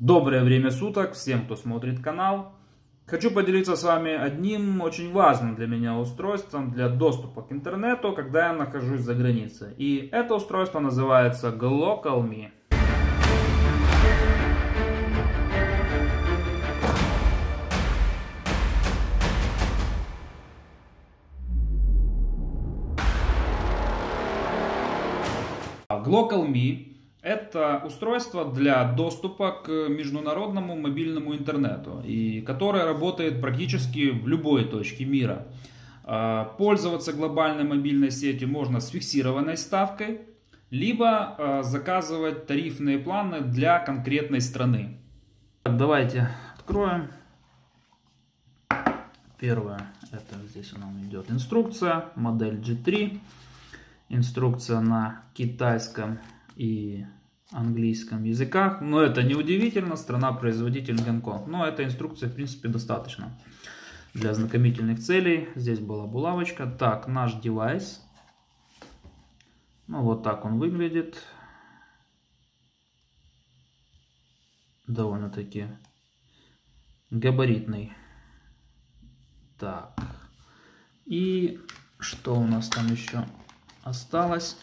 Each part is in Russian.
Доброе время суток всем, кто смотрит канал. Хочу поделиться с вами одним очень важным для меня устройством для доступа к интернету, когда я нахожусь за границей. И это устройство называется GlocalMe. GlocalMe — это устройство для доступа к международному мобильному интернету, и которое работает практически в любой точке мира. Пользоваться глобальной мобильной сетью можно с фиксированной ставкой, либо заказывать тарифные планы для конкретной страны. Давайте откроем. Первое, это здесь у нас идет инструкция, модель G3. Инструкция на китайском и английском языках. Но это не удивительно, страна-производитель Гонконг. Но этой инструкции, в принципе, достаточно для ознакомительных целей. Здесь была булавочка. Так, наш девайс. Ну, вот так он выглядит. Довольно-таки габаритный. Так. И что у нас там еще осталось?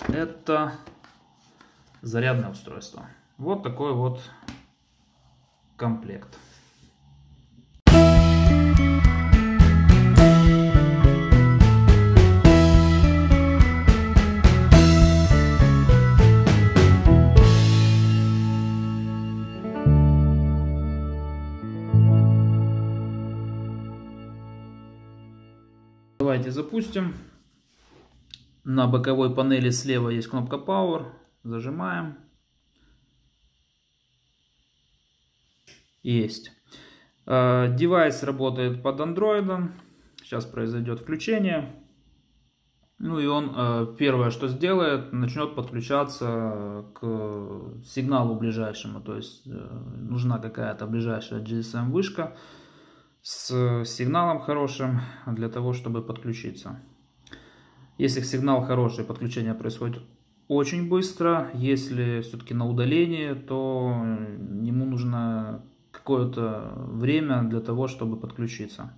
Это зарядное устройство. Вот такой вот комплект. Давайте запустим. На боковой панели слева есть кнопка Power. Зажимаем. Есть. Девайс работает под Android. Сейчас произойдет включение. Ну и он первое, что сделает, начнет подключаться к сигналу ближайшему. То есть нужна какая-то ближайшая GSM вышка с сигналом хорошим для того, чтобы подключиться. Если сигнал хороший, подключение происходит очень быстро. Если все-таки на удалении, то ему нужно какое-то время для того, чтобы подключиться.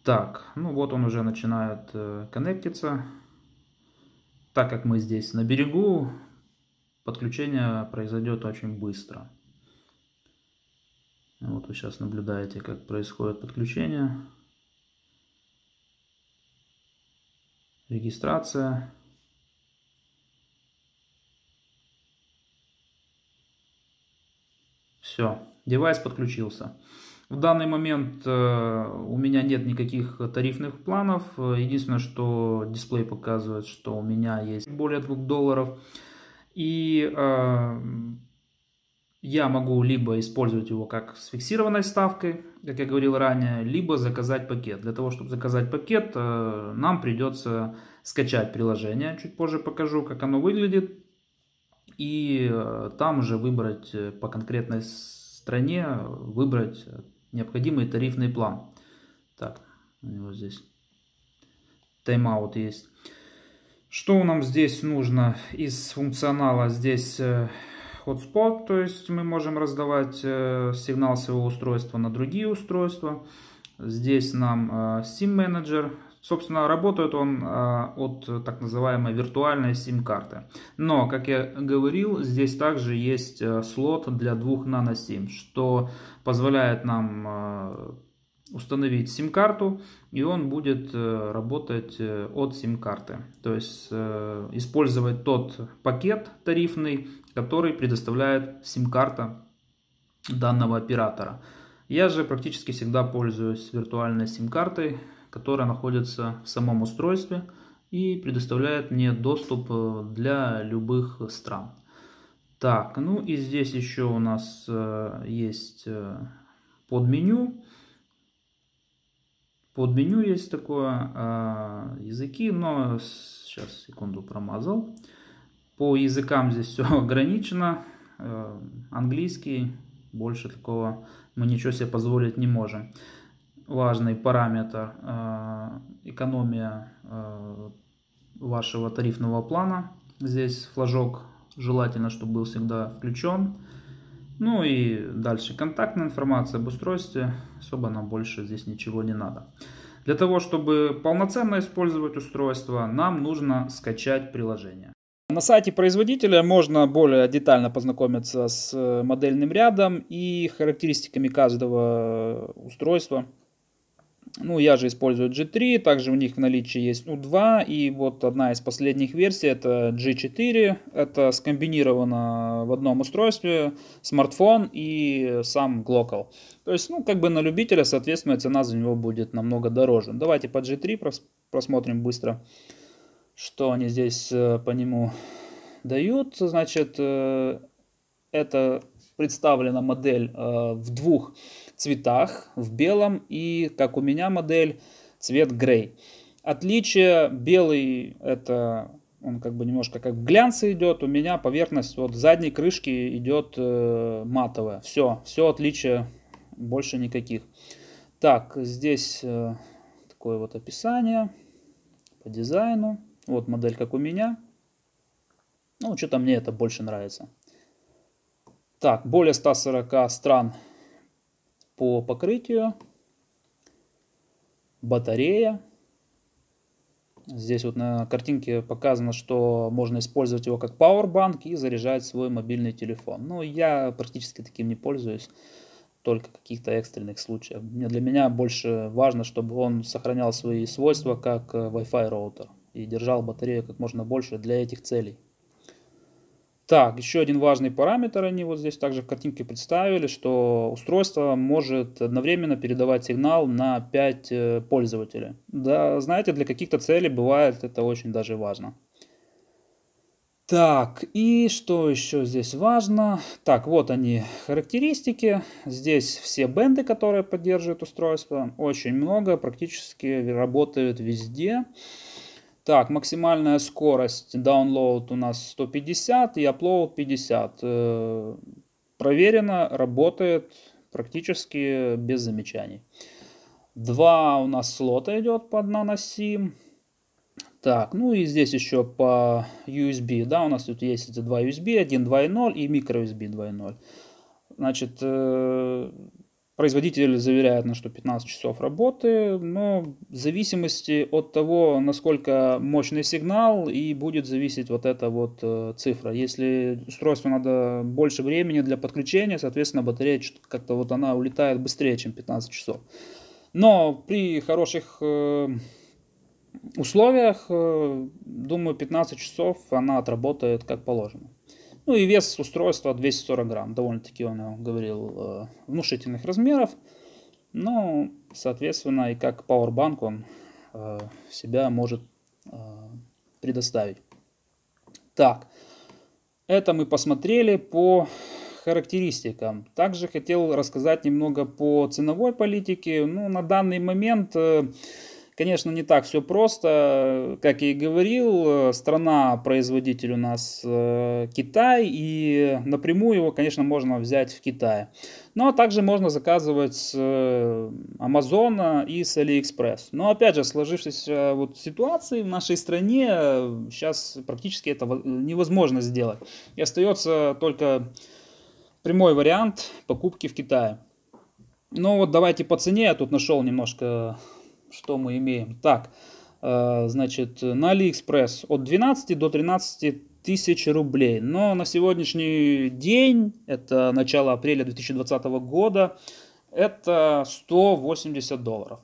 Так, ну вот он уже начинает коннектиться. Так как мы здесь на берегу, подключение произойдет очень быстро. Вот вы сейчас наблюдаете, как происходит подключение. Регистрация. Все, девайс подключился. В данный момент у меня нет никаких тарифных планов. Единственное, что дисплей показывает, что у меня есть более $2. И я могу либо использовать его как с фиксированной ставкой, как я говорил ранее, либо заказать пакет. Для того, чтобы заказать пакет, нам придется скачать приложение. Чуть позже покажу, как оно выглядит. И там уже выбрать по конкретной стране, выбрать необходимый тарифный план. Так, у него здесь тайм-аут есть. Что нам здесь нужно из функционала? Здесь hotspot, то есть мы можем раздавать сигнал своего устройства на другие устройства. Здесь нам SIM-менеджер. Собственно, работает он от так называемой виртуальной SIM-карты. Но, как я говорил, здесь также есть слот для 2 нано-SIM, что позволяет нам установить SIM-карту, и он будет работать от SIM-карты. То есть использовать тот пакет тарифный, который предоставляет SIM-карта данного оператора. Я же практически всегда пользуюсь виртуальной SIM-картой, которая находится в самом устройстве и предоставляет мне доступ для любых стран. Так, ну и здесь еще у нас есть подменю. Подменю есть такое, языки, но сейчас, секунду, промазал. По языкам здесь все ограничено. Английский, больше такого мы ничего себе позволить не можем. Важный параметр экономия вашего тарифного плана. Здесь флажок желательно, чтобы был всегда включен. Ну и дальше контактная информация об устройстве. Особо нам больше здесь ничего не надо. Для того, чтобы полноценно использовать устройство, нам нужно скачать приложение. На сайте производителя можно более детально познакомиться с модельным рядом и характеристиками каждого устройства. Ну, я же использую G3, также у них в наличии есть U2, и вот одна из последних версий это G4. Это скомбинировано в одном устройстве смартфон и сам Glocal. То есть, ну, как бы на любителя, соответственно, цена за него будет намного дороже. Давайте по G3 просмотрим быстро, что они здесь по нему дают. Значит, это представлена модель в двух цветах, в белом и, как у меня модель, цвет грей. Отличие: белый это он как бы немножко как в глянце идет, у меня поверхность вот задней крышки идет матовая. Все отличие, больше никаких. Так, здесь такое вот описание по дизайну. Вот модель как у меня. Ну, что-то мне это больше нравится. Так, более 140 стран по покрытию. Батарея. Здесь вот на картинке показано, что можно использовать его как пауэрбанк и заряжать свой мобильный телефон. Но я практически таким не пользуюсь, только в каких-то экстренных случаях. Для меня больше важно, чтобы он сохранял свои свойства как Wi-Fi роутер и держал батарею как можно больше для этих целей. Так, еще один важный параметр они вот здесь также в картинке представили, что устройство может одновременно передавать сигнал на 5 пользователей. Да, знаете, для каких-то целей бывает это очень даже важно. Так, и что еще здесь важно? Так, вот они, характеристики. Здесь все бенды, которые поддерживают устройство. Очень много, практически работают везде. Так, максимальная скорость download у нас 150 и upload 50. Проверено, работает практически без замечаний. 2 у нас слота идет по nano SIM. Так, ну и здесь еще по USB, да, у нас тут есть эти 2 USB, один 2.0 и microUSB 2.0. Значит, производитель заверяет, что 15 часов работы, но в зависимости от того, насколько мощный сигнал, и будет зависеть вот эта вот цифра. Если устройству надо больше времени для подключения, соответственно, батарея как-то вот она улетает быстрее, чем 15 часов. Но при хороших условиях, думаю, 15 часов она отработает как положено. Ну и вес устройства 240 грамм. Довольно-таки он, я говорил, внушительных размеров. Но, соответственно, и как пауэрбанк он себя может предоставить. Так, это мы посмотрели по характеристикам. Также хотел рассказать немного по ценовой политике. Ну, на данный момент, конечно, не так все просто. Как я и говорил, страна-производитель у нас Китай, и напрямую его, конечно, можно взять в Китае. Но также можно заказывать с Амазона и с Алиэкспресс. Но опять же, в сложившейся вот ситуации в нашей стране сейчас практически это невозможно сделать. И остается только прямой вариант покупки в Китае. Ну вот давайте по цене. Я тут нашел немножко, что мы имеем. Так, значит, на Алиэкспресс от 12 до 13 тысяч рублей. Но на сегодняшний день, это начало апреля 2020 года, это $180.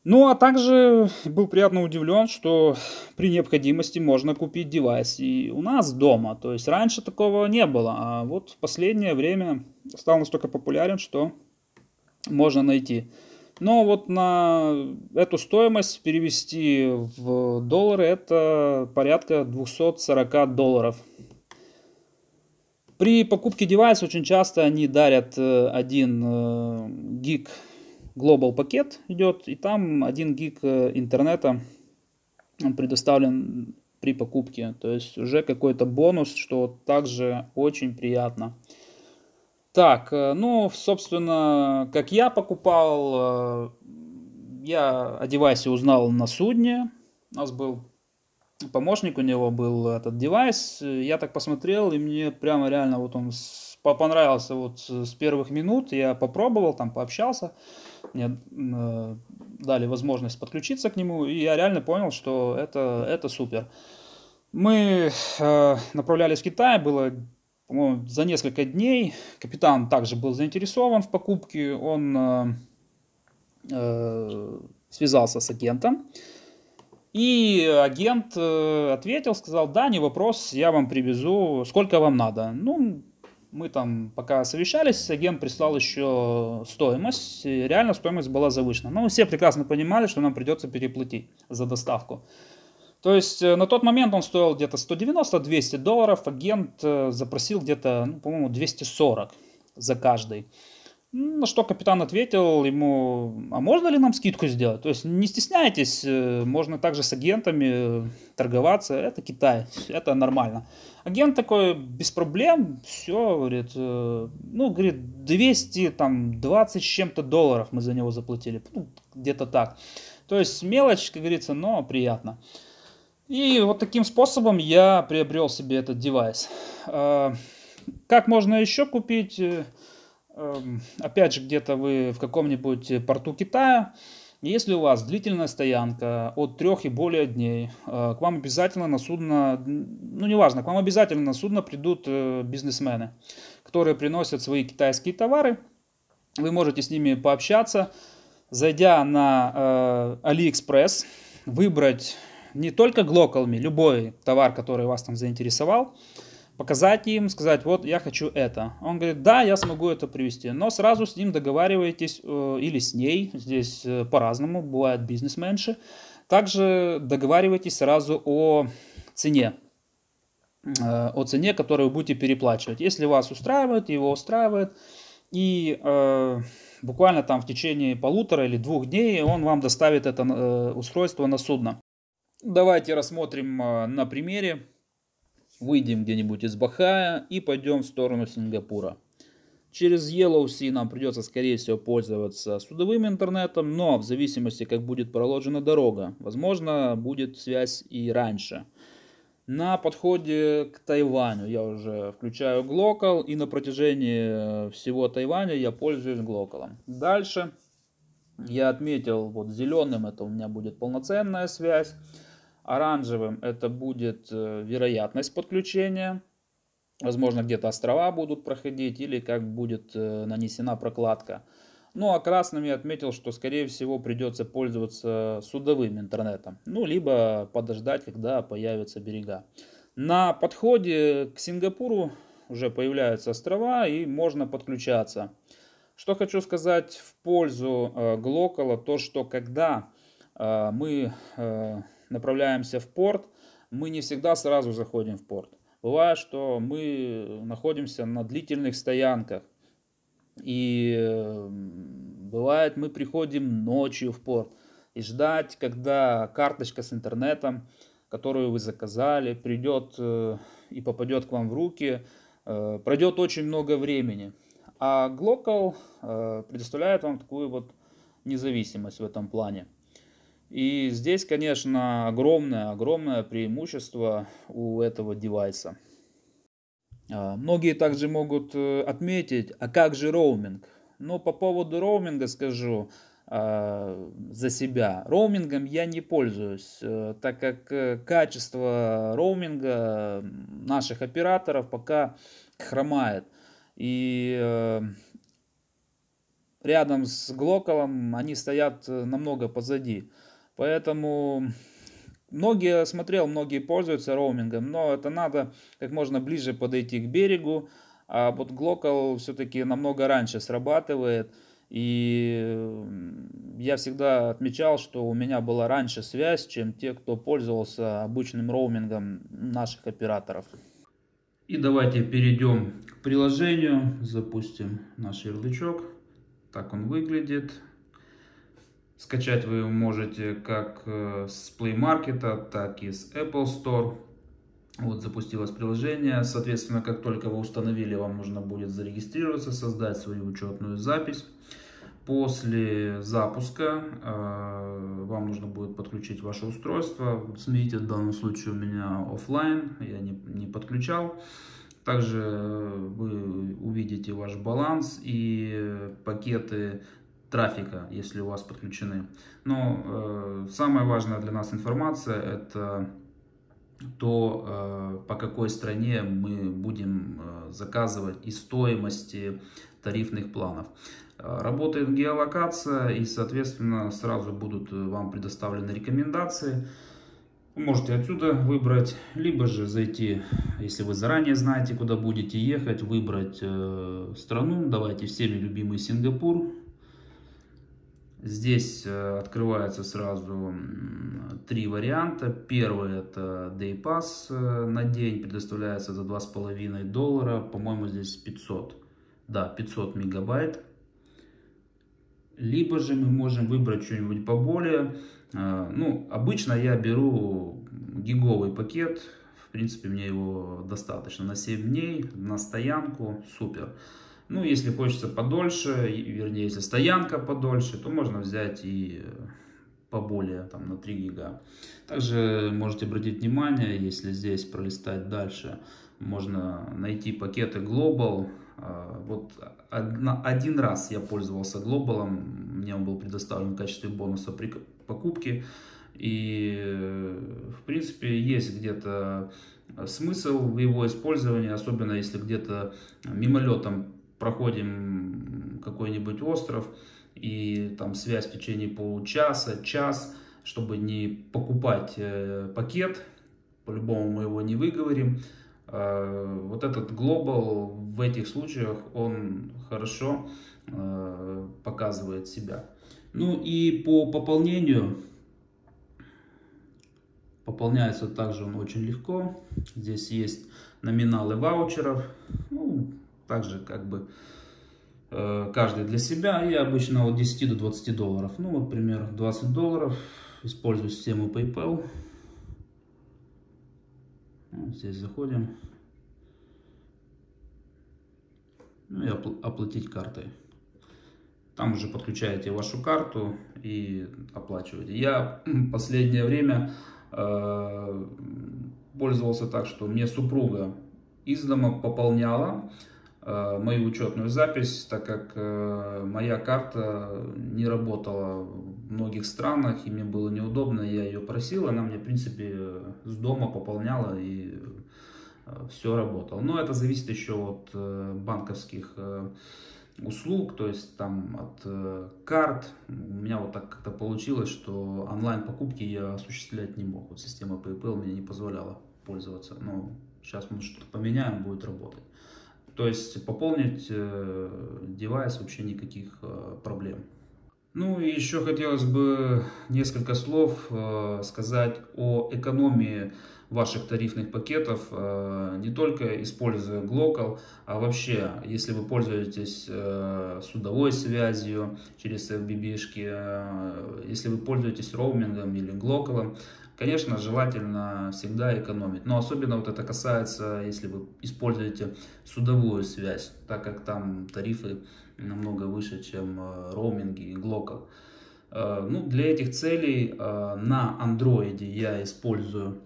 Ну, а также был приятно удивлен, что при необходимости можно купить девайс и у нас дома. То есть раньше такого не было, а вот в последнее время стал настолько популярен, что можно найти. Но вот на эту стоимость перевести в доллары это порядка $240. При покупке девайса очень часто они дарят 1 гиг Global пакет идет, и там 1 гиг интернета предоставлен при покупке. То есть уже какой-то бонус, что также очень приятно. Так, ну, собственно, как я покупал, я о девайсе узнал на судне. У нас был помощник у него был этот девайс. Я так посмотрел, и мне прямо реально вот он понравился вот с первых минут. Я попробовал, там пообщался, мне дали возможность подключиться к нему, и я реально понял, что это супер. Мы направлялись в Китай, было, по-моему, за несколько дней. Капитан также был заинтересован в покупке, он связался с агентом. И агент ответил, сказал: да, не вопрос, я вам привезу, сколько вам надо. Ну, мы там пока совещались, агент прислал еще стоимость, и реально стоимость была завышена. Но мы все прекрасно понимали, что нам придется переплатить за доставку. То есть на тот момент он стоил где-то $190-200, агент запросил где-то, ну, по-моему, 240 за каждый. На что капитан ответил ему: а можно ли нам скидку сделать? То есть не стесняйтесь, можно также с агентами торговаться, это Китай, это нормально. Агент такой: без проблем, все, говорит, ну, говорит, 220 с чем-то долларов мы за него заплатили, ну, где-то так. То есть мелочь, как говорится, но приятно. И вот таким способом я приобрел себе этот девайс. Как можно еще купить? Опять же, где-то вы в каком-нибудь порту Китая, если у вас длительная стоянка от 3 и более дней, к вам обязательно на судно, ну неважно, к вам обязательно на судно придут бизнесмены, которые приносят свои китайские товары. Вы можете с ними пообщаться, зайдя на AliExpress, выбрать не только Glocal.me, любой товар, который вас там заинтересовал, показать им, сказать: вот я хочу это. Он говорит: да, я смогу это привезти. Но сразу с ним договариваетесь, или с ней, здесь по-разному, бывают бизнесменши. Также договаривайтесь сразу о цене, которую вы будете переплачивать. Если вас устраивает, его устраивает, и буквально там в течение 1,5 или 2 дней он вам доставит это устройство на судно. Давайте рассмотрим на примере. Выйдем где-нибудь из Бахая и пойдем в сторону Сингапура. Через Yellow Sea нам придется, скорее всего, пользоваться судовым интернетом, но в зависимости, как будет проложена дорога, возможно, будет связь и раньше. На подходе к Тайваню я уже включаю Glocal, и на протяжении всего Тайваня я пользуюсь Glocal. Дальше я отметил, вот зеленым это у меня будет полноценная связь. Оранжевым это будет вероятность подключения. Возможно, где-то острова будут проходить или как будет нанесена прокладка. Ну а красным я отметил, что скорее всего придется пользоваться судовым интернетом. Ну либо подождать, когда появятся берега. На подходе к Сингапуру уже появляются острова и можно подключаться. Что хочу сказать в пользу Glocal, то что когда мы направляемся в порт, мы не всегда сразу заходим в порт. Бывает, что мы находимся на длительных стоянках. И бывает, мы приходим ночью в порт. И ждать, когда карточка с интернетом, которую вы заказали, придет и попадет к вам в руки, пройдет очень много времени. А Glocal предоставляет вам такую вот независимость в этом плане. И здесь, конечно, огромное преимущество у этого девайса. Многие также могут отметить: а как же роуминг? Но по поводу роуминга скажу за себя. Роумингом я не пользуюсь, так как качество роуминга наших операторов пока хромает. И рядом с Glocal они стоят намного позади. Поэтому многие пользуются роумингом, но это надо как можно ближе подойти к берегу. А вот Glocal все-таки намного раньше срабатывает. И я всегда отмечал, что у меня была раньше связь, чем те, кто пользовался обычным роумингом наших операторов. И давайте перейдем к приложению. Запустим наш ярлычок. Так он выглядит. Скачать вы его можете как с Play Market, так и с Apple Store. Вот запустилось приложение. Соответственно, как только вы установили, вам нужно будет зарегистрироваться, создать свою учетную запись. После запуска вам нужно будет подключить ваше устройство. Вот смотрите, в данном случае у меня офлайн, я не подключал. Также вы увидите ваш баланс и пакеты трафика, если у вас подключены. Но самая важная для нас информация — это то, по какой стране мы будем заказывать и стоимости тарифных планов. Работает геолокация, и, соответственно, сразу будут вам предоставлены рекомендации. Вы можете отсюда выбрать, либо же зайти, если вы заранее знаете, куда будете ехать, выбрать страну. Давайте всеми любимый Сингапур. Здесь открывается сразу 3 варианта. Первый — это Day Pass на день, предоставляется за $2,5. По-моему, здесь 500. Да, 500 мегабайт. Либо же мы можем выбрать что-нибудь поболее. Ну, обычно я беру гиговый пакет. В принципе, мне его достаточно на 7 дней, на стоянку. Супер. Ну, если хочется подольше, вернее, если стоянка подольше, то можно взять и поболее, там, на 3 гига. Также можете обратить внимание, если здесь пролистать дальше, можно найти пакеты Global. Вот один раз я пользовался Global, мне он был предоставлен в качестве бонуса при покупке. И, в принципе, есть где-то смысл в его использовании, особенно если где-то мимолетом проходим какой-нибудь остров, и там связь в течение получаса, час, чтобы не покупать пакет, по-любому мы его не выговорим. Вот этот Global в этих случаях, он хорошо показывает себя. Ну и по пополнению, пополняется также он очень легко. Здесь есть номиналы ваучеров, ну, также как бы каждый для себя. Я обычно от 10 до 20 долларов. Ну вот, например, $20. Использую систему PayPal. Вот здесь заходим. Ну и оплатить картой. Там уже подключаете вашу карту и оплачиваете. Я в последнее время пользовался так, что мне супруга из дома пополняла мою учетную запись, так как моя карта не работала в многих странах, и мне было неудобно, я ее просил, она мне, в принципе, с дома пополняла, и все работало. Но это зависит еще от банковских услуг, то есть там от карт. У меня вот так как-то получилось, что онлайн покупки я осуществлять не мог. Вот система PayPal мне не позволяла пользоваться. Но сейчас мы что-то поменяем, будет работать. То есть пополнить девайс вообще никаких проблем. Ну и еще хотелось бы несколько слов сказать о экономии ваших тарифных пакетов, не только используя Glocal, а вообще, если вы пользуетесь судовой связью через FBB-шки, если вы пользуетесь роумингом или Glocal, конечно, желательно всегда экономить. Но особенно вот это касается, если вы используете судовую связь, так как там тарифы намного выше, чем роуминги и Glocal. Ну, для этих целей на Android я использую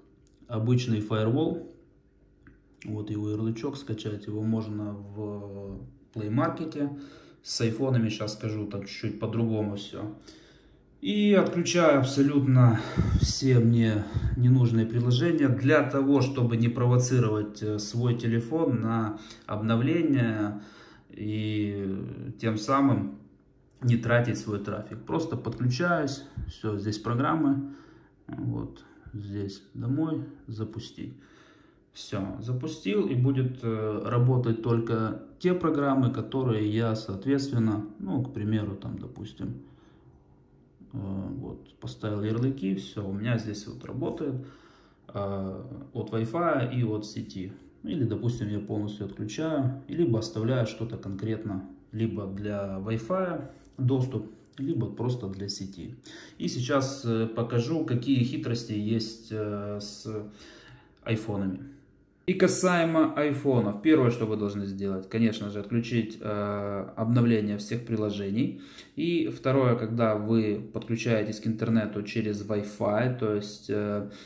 обычный Firewall. Вот его ярлычок, скачать его можно в Play Market. С айфонами сейчас скажу так чуть-чуть по-другому все. И отключаю абсолютно все мне ненужные приложения для того, чтобы не провоцировать свой телефон на обновление и тем самым не тратить свой трафик. Просто подключаюсь, все, здесь программы, вот здесь домой, запустить. Все, запустил, и будет работать только те программы, которые я, соответственно, ну, к примеру, там, допустим, вот, поставил ярлыки, все, у меня здесь вот работает от Wi-Fi и от сети. Или, допустим, я полностью отключаю, либо оставляю что-то конкретно, либо для Wi-Fi доступ, либо просто для сети. И сейчас покажу, какие хитрости есть с айфонами. И касаемо айфонов, первое, что вы должны сделать, конечно же, отключить обновление всех приложений. И второе, когда вы подключаетесь к интернету через Wi-Fi, то есть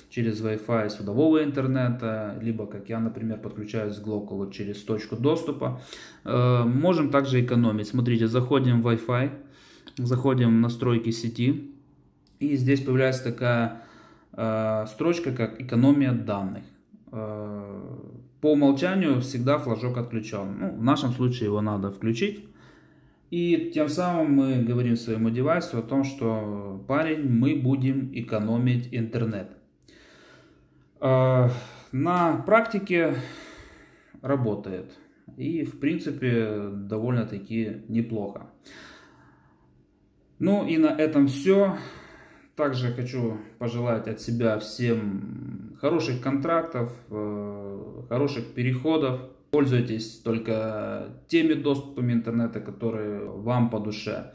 через Wi-Fi садового интернета, либо, как я, например, подключаюсь к Glocal через точку доступа, можем также экономить. Смотрите, заходим в Wi-Fi, заходим в настройки сети, и здесь появляется такая строчка, как экономия данных. По умолчанию всегда флажок отключен. Ну, в нашем случае его надо включить. И тем самым мы говорим своему девайсу о том, что парень, мы будем экономить интернет. На практике работает. И в принципе довольно-таки неплохо. Ну и на этом все. Также хочу пожелать от себя всем хороших контрактов, хороших переходов. Пользуйтесь только теми доступами интернета, которые вам по душе.